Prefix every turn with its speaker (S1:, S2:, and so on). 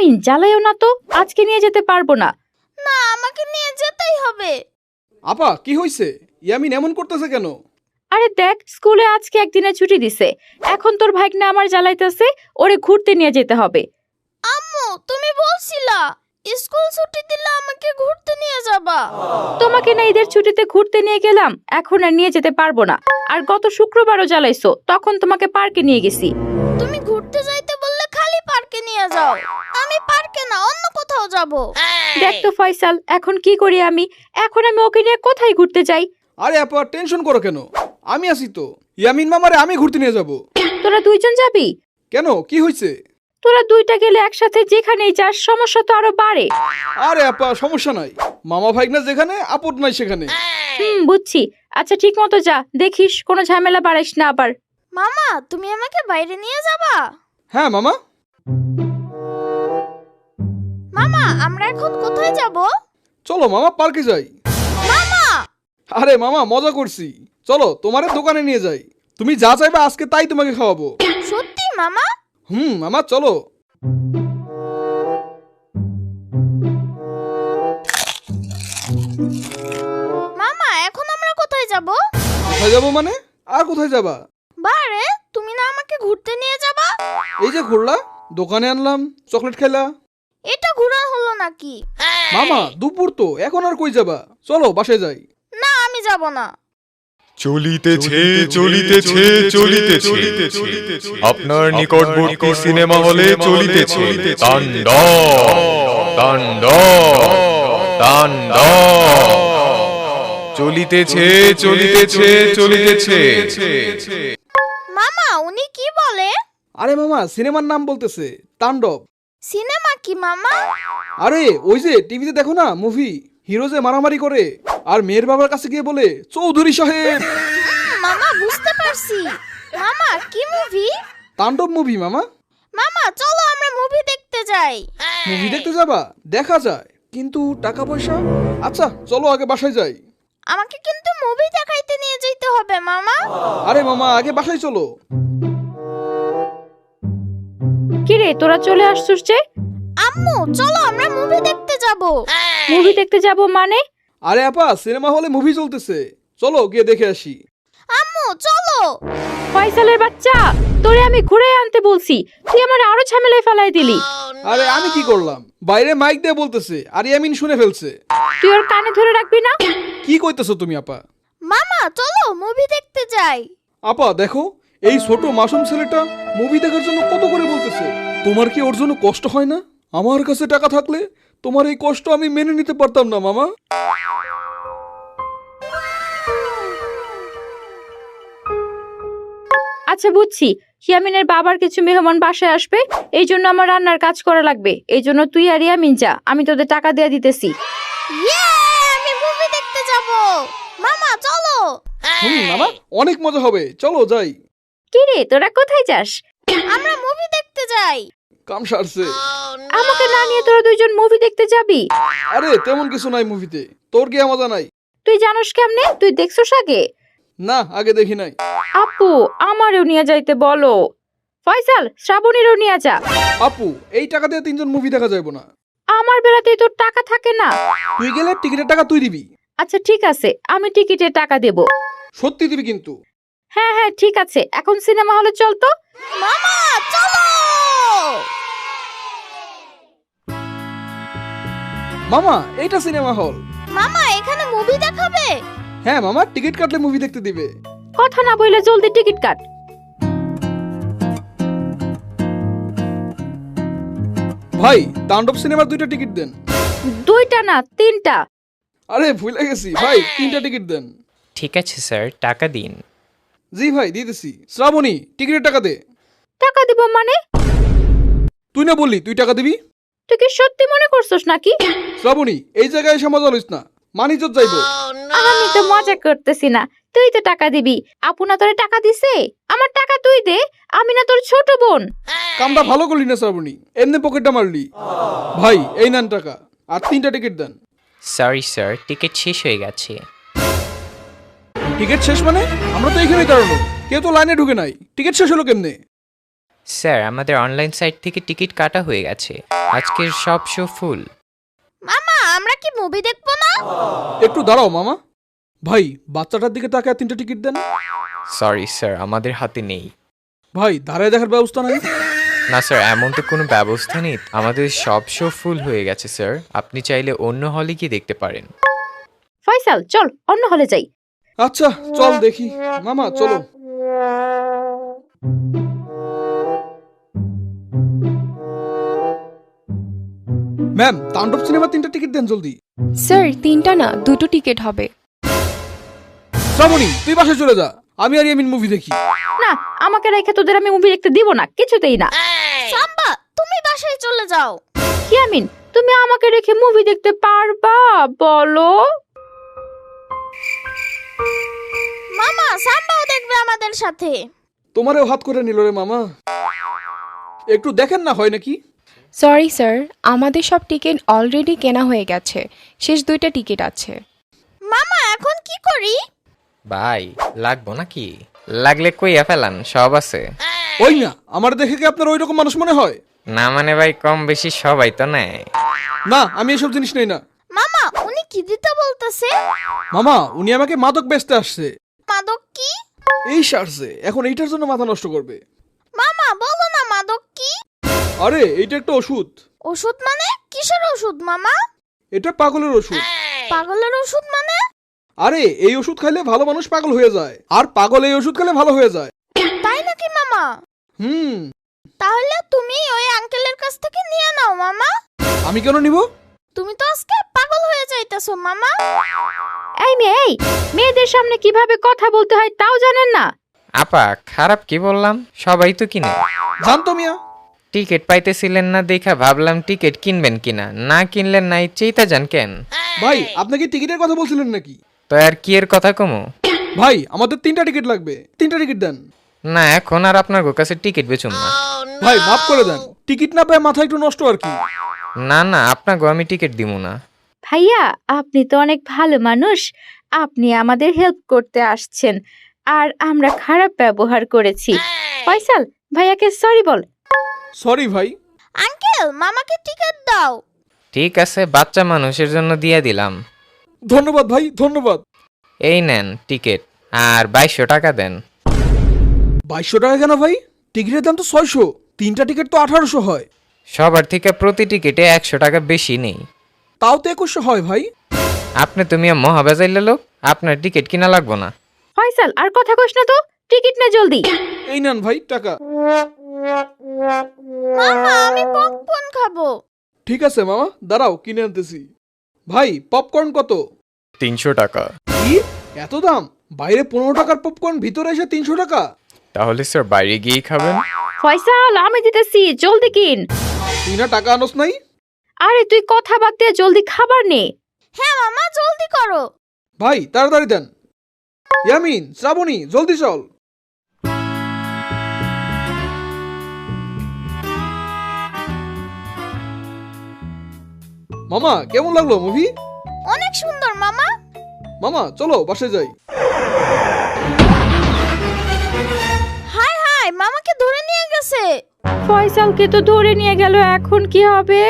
S1: ইয়ামিন জ্বালায়ও না তো, আজকে নিয়ে যেতে পারবো না।
S2: না, আমাকে নিয়ে যেতেই হবে।
S3: আপা কি হইছে? ইয়ামিন এমন করতেছে কেন?
S1: আরে দেখ, স্কুলে আজকে একদিনে ছুটি দিছে, এখন তোর ভাইকনা আমার জ্বালাইতেছে, ওরে ঘুরতে নিয়ে যেতে হবে।
S2: আম্মু, তুমি বলছিলা স্কুল ছুটি দিলে আমাকে ঘুরতে নিয়ে যাবা।
S1: তোমাকে না ঈদের ছুটিতে ঘুরতে নিয়ে গেলাম, এখন আর নিয়ে যেতে পারবো না। আর গত শুক্রবারও জ্বালাইছো, তখন তোমাকে পার্কে নিয়ে গেছি।
S2: তুমি ঘুরতে যাইতে বললে খালি পার্কে নিয়ে যাও। আমি পার্কে না, অন্য কোথাও যাব।
S1: দেখ তো ফয়সাল, এখন কি করি আমি? এখন আমি ওকে নিয়ে কোথায় ঘুরতে যাই?
S3: আরে আপা টেনশন করো কেন, আমি আছি তো। ইয়ামিন মামারে আমি ঘুরতে নিয়ে যাব।
S1: তোরা দুইজন যাবি?
S3: কেন, কি হইছে?
S1: তোরা দুইটা গেলে একসাথে যেখানেই যাস, সমস্যা তো আরো বাড়ে।
S3: আরে আপা সমস্যা নাই, মামা ভাইগনা যেখানে আপদ নাই সেখানে।
S1: বুঝছি। আচ্ছা ঠিক মতো যা, দেখিস কোনো ঝামেলা বাড়াইস না আবার।
S2: মামা, তুমি আমাকে বাইরে নিয়ে যাবা?
S3: হ্যাঁ মামা।
S2: মামা, আমরা এখন কোথায় যাব?
S3: চলো মামা পার্কে যাই।
S2: মামা!
S3: আরে মামা মজা করছি, চলো তোমারে দোকানে নিয়ে যাই। তুমি যা চাইবে আজকে তাই তোমাকে খাওয়াবো।
S2: সত্যি মামা?
S3: মামা চলো।
S2: মামা, এখন আমরা কোথায় যাব?
S3: কোথায় যাবো মানে? আর কোথায় যাবা?
S2: বারে, তুমি না আমাকে ঘুরতে নিয়ে যাবা?
S3: এই যে ঘুরলা, দোকানে আনলাম, চকলেট খেলা।
S2: এটা ঘোরা হলো নাকি?
S3: মামা দুপুর তো, এখন আর কই যাবা? চলো বাসায় যাই।
S2: না, আমি যাব না।
S4: চলিতেছে চলিতেছে চলিতেছে আপনার নিকটবর্তী সিনেমা হলে চলিতেছে তাণ্ডব তাণ্ডব তাণ্ডব চলিতেছে চলিতেছে চলিতেছে।
S2: মামা, উনি কি বলে?
S3: আরে মামা সিনেমার নাম বলতেছে, তাণ্ডব।
S2: সিনেমা কি মামা?
S3: আরে ওই যে টিভিতে দেখো না মুভি, হিরো যে মারামারি করে আর মেয়ের বাবার কাছে গিয়ে বলে চৌধুরী সাহেব।
S2: মামা, বুঝতে পারছি। মামা, কি মুভি?
S3: তাণ্ডব মুভি মামা।
S2: মামা, চলো আমরা মুভি দেখতে যাই।
S3: মুভি দেখতে যাবা? দেখা যায়, কিন্তু টাকা পয়সা। আচ্ছা চলো আগে বাসায় যাই।
S2: আমাকে কিন্তু মুভি দেখাইতে নিয়ে যেতে হবে মামা।
S3: আরে মামা আগে বাসায় চলো।
S1: কিরে তোরা চলে আসছিস যে?
S2: আম্মু, চলো আমরা মুভি দেখতে যাব।
S1: মুভি দেখতে যাব মানে?
S3: আরে আপা সিনেমা হলে মুভি চলতেছে, চলো গিয়ে দেখে আসি।
S2: আম্মু, চলো।
S1: ফয়সালের বাচ্চা, তোরে আমি ঘুরে আনতে বলছি, তুই আমার আরো ঝামেলায় ফেলাই দিলি।
S3: আরে আমি কি করলাম? বাইরে মাইক দিয়ে বলতেছে আর ইয়ামিন শুনে ফেলছে।
S1: তুই ওর কানে ধরে রাখবি না?
S3: কি কইতেছো তুমি আপা?
S2: মামা, চলো মুভি দেখতে যাই।
S3: আপা দেখো, এই ছোট মাসুম ছেলেটা মুভি দেখার জন্য কত করে বলতেছে। তোমার কি ওর জন্য কষ্ট হয় না? আমার কাছে টাকা থাকলে তোমার এই কষ্ট আমি মেনে নিতে পারতাম না মামা।
S1: আচ্ছা বুঝছি, ইয়ামিনের বাবার কিছু মেহমান বাসায় আসবে, এই জন্য আমার রান্নার কাজ করা লাগবে। এই জন্য তুই আর ইয়ামিন যা, আমি তোদের টাকা দিয়ে দিতেছি।
S2: আমি মুভি দেখতে যাব। মামা চলো।
S3: মামা অনেক মজা হবে, চলো যাই।
S1: কি রে তোরা কোথায় যাস?
S2: আমরা মুভি দেখতে যাই।
S3: কাম সারছে।
S1: আমাকে না নিয়ে তোরা দুইজন মুভি দেখতে যাবি?
S3: আরে তেমন কিছু নাই মুভিতে, তোর কি মজা নাই?
S1: তুই জানোস কেমনে? তুই দেখছস আগে?
S3: না আগে দেখি নাই।
S1: আপু আমারও নিয়ে যাইতে বলো। ফয়সাল, শ্রাবণীরও নিয়ে যা।
S3: আপু এই টাকা দিয়ে তিনজন মুভি দেখা যাইব না।
S1: আমার বেলাতে তোর টাকা থাকে না।
S3: তুই গেলে টিকিটের টাকা তুই দিবি।
S1: আচ্ছা ঠিক আছে, আমি টিকিটের টাকা দেব।
S3: সত্যি দিবি কিন্তু।
S1: হ্যাঁ হ্যাঁ ঠিক আছে, এখন সিনেমা হলে চল তো।
S2: মামা চলো।
S3: মামা এইটা সিনেমা হল।
S2: মামা, এখানে মুভি দেখাবে?
S3: হ্যাঁ মামা, টিকিট কাটলে মুভি দেখতে দিবে।
S1: কথা না বইলে জলদি টিকিট কাট।
S3: ভাই তাণ্ডব সিনেমার 2টা টিকিট দেন।
S1: 2টা না 3টা।
S3: আরে ভুলে গেছি ভাই, 3টা টিকিট দেন।
S5: ঠিক আছে স্যার, টাকা দিন।
S3: জি ভাই দিতেছি। শ্রাবণী টিকিটের টাকা দে।
S1: টাকা দিব মানে?
S3: তুই না বললি তুই টাকা দিবি?
S1: তুই কি সত্যি মনে করছস নাকি?
S3: শ্রাবণী এই জায়গায় এসে মজা লইস না, মানিজত যাইবো।
S1: আমি তো মজা করতেছি না, তুই তো টাকা দিবি। আপু না তোরে টাকা দিছে, আমার টাকা তুই দে। আমি না তোর ছোট বোন।
S3: কামটা ভালো করলি না শ্রাবণী, এমনি পকেটটা মারলি। ভাই এই নেন টাকা, আর 3টা টিকিট দেন।
S5: সরি স্যার, টিকিট শেষ হয়ে গেছে।
S3: টিকিট শেষ মানে? আমরা তো এখানেই দাঁড়ানো, কেউ তো লাইনে ঢুকে নাই, টিকিট শেষ হলো কেমনে?
S5: স্যার আমাদের অনলাইন সাইট থেকে টিকিট কাটা হয়ে গেছে, আজকের সব শো ফুল।
S2: মামা আমরা কি মুভি দেখবো না?
S3: একটু দাঁড়াও মামা। ভাই বাচ্চাটার দিকে তাকায় 3টা টিকিট দেন।
S5: সরি স্যার, আমাদের হাতে নেই।
S3: ভাই দাঁড়ায় দেখার ব্যবস্থা নাই?
S5: না স্যার, এমন তো কোনো ব্যবস্থা নেই, আমাদের সব শো ফুল হয়ে গেছে স্যার। আপনি চাইলে অন্য হলে গিয়ে দেখতে পারেন।
S1: ফয়সাল চল অন্য হলে যাই।
S3: আচ্ছা চল দেখি। মামা চলো। ম্যাম তাণ্ডব সিনেমা 3টা টিকিট দেন জলদি।
S6: স্যার 3টা না 2টো টিকিট হবে।
S3: শ্রাবণী তুই বাসায় চলে যা, আমি আর ইয়ামিন মুভি দেখি।
S1: না, আমাকে রেখে তোদের আমি মুভি দেখতে দিব না, কিছুতেই না।
S2: সাম্বা তুমি বাসায় চলে যাও।
S1: ইয়ামিন তুমি আমাকে রেখে মুভি দেখতে পারবা বলো?
S2: মামা সাম্বাও দেখবে আমাদের সাথে।
S3: তোমারেও হাত করে নিল রে মামা, একটু দেখেন না হয় নাকি?
S6: সরি স্যার, আমাদের সব টিকিট অলরেডি কেনা হয়ে গেছে, শেষ 2টা টিকিট আছে।
S2: মামা এখন কি করি?
S5: ভাই লাগবো নাকি? লাগলে কইয়া ফেলান, সব আছে।
S3: ওই না, আমার দেখে কি আপনার ওই রকম মানুষ মনে হয়?
S5: না মানে ভাই কম বেশি সবাই তো নেয়।
S3: না আমি এসব জিনিস নেই না।
S2: মামা উনি কি দিতে বলতেছে?
S3: মামা উনি আমাকে মাদক বেচতে আসছে।
S2: মাদক কি?
S3: এই সারছে, এখন এইটার জন্য মাথা নষ্ট করবে।
S2: মামা বলো না মাদক কি?
S3: আরে এইটা একটা ওষুধ।
S2: ওষুধ মানে কিসের ওষুধ মামা?
S3: এটা পাগলের ওষুধ।
S2: পাগলের ওষুধ মানে?
S3: আরে এই ওষুধ খাইলে ভালো মানুষ পাগল হয়ে যায়, আর পাগল এই ওষুধ খেলে ভালো হয়ে যায়।
S2: তাই নাকি মামা?
S3: হুম।
S2: তাহলে তুমি ওই আঙ্কেলের কাছ থেকে নিয়ে নাও মামা।
S3: আমি কেন নিব?
S2: তুমি তো আজকে পাগল হয়ে যাইতেছো মামা।
S1: এই মেয়ে, এই মেয়েদের সামনে কিভাবে কথা বলতে হয় তাও জানেন না?
S5: আপা খারাপ কি বললাম? সবাই তো কিনে।
S3: জানতো মিয়া।
S5: টিকিট পাইতেছিলেন না দেখা ভাবলাম টিকিট কিনবেন কিনা, না কিনলেন না ইচ্ছেইতা যান কেন?
S3: ভাই আপনি কি টিকিটের কথা বলছিলেন নাকি?
S5: তো আর কি এর কথা কমো?
S3: ভাই আমাদের 3টা টিকিট লাগবে, 3টা টিকিট দেন।
S5: না এখন আর আপনার কাছে টিকিট বেচুম না।
S3: ভাই মাফ করে দেন, টিকিট না পেয়ে মাথা একটু নষ্ট আর কি।
S5: না না আপনাকে আমি টিকিট দিব না।
S1: ভাইয়া আপনি তো অনেক ভালো মানুষ, আপনি আমাদের হেল্প করতে আসছেন আর আমরা খারাপ ব্যবহার করেছি। ফয়সাল ভাইয়াকে সরি বল।
S3: সরি ভাই।
S2: আঙ্কেল মামাকে টিকিট দাও।
S5: ঠিক আছে, বাচ্চা মানুষের জন্য দিয়ে দিলাম।
S3: ধন্যবাদ ভাই, ধন্যবাদ।
S5: এই নেন টিকিট, আর 2200 টাকা দেন।
S3: 2200 টাকা কেন ভাই? টিকিটের দাম তো 600, 3টা টিকিট তো 1800 হয়।
S5: সবার থেকে প্রতি টিকিটে 100 টাকা বেশি নেই।
S3: তাও তো 2100 হয় ভাই।
S5: আপনি তুমি মহাবেজাইলে লোক, আপনার টিকিট কিনা লাগবো না।
S1: ফয়সাল আর কথা কইস না তো, টিকিট নে জলদি।
S3: এই নেন ভাই টাকা।
S2: মামা আমি পপকর্ন খাবো।
S3: ঠিক আছে মামা, দাঁড়াও কিনে আনতেছি। ভাই পপকর্ন কত?
S5: 300 টাকা।
S3: কি এত দাম? বাইরে 15 টাকার পপকর্ন, ভিতরে এসে 300 টাকা?
S5: তাহলে স্যার বাইরে গিয়েই খাবেন।
S1: ফয়সাল আমি দিতেছি, জলদি কিন।
S3: তুই না টাকা আনস নাই?
S1: আরে তুই কথা বাদ দিয়ে জলদি খাবার নে।
S2: হ্যাঁ মামা জলদি করো।
S3: ভাই তাড়াতাড়ি দেন। ইয়ামিন, শ্রাবণী জলদি চল। মামা কেমন লাগলো মুভি?
S2: অনেক সুন্দর মামা।
S3: মামা চলো বাসায় যাই।
S2: হাই হাই মামাকে ধরে নিয়ে গেছে।
S1: ফয়সালকে তো ধরে নিয়ে গেল, এখন কি হবে?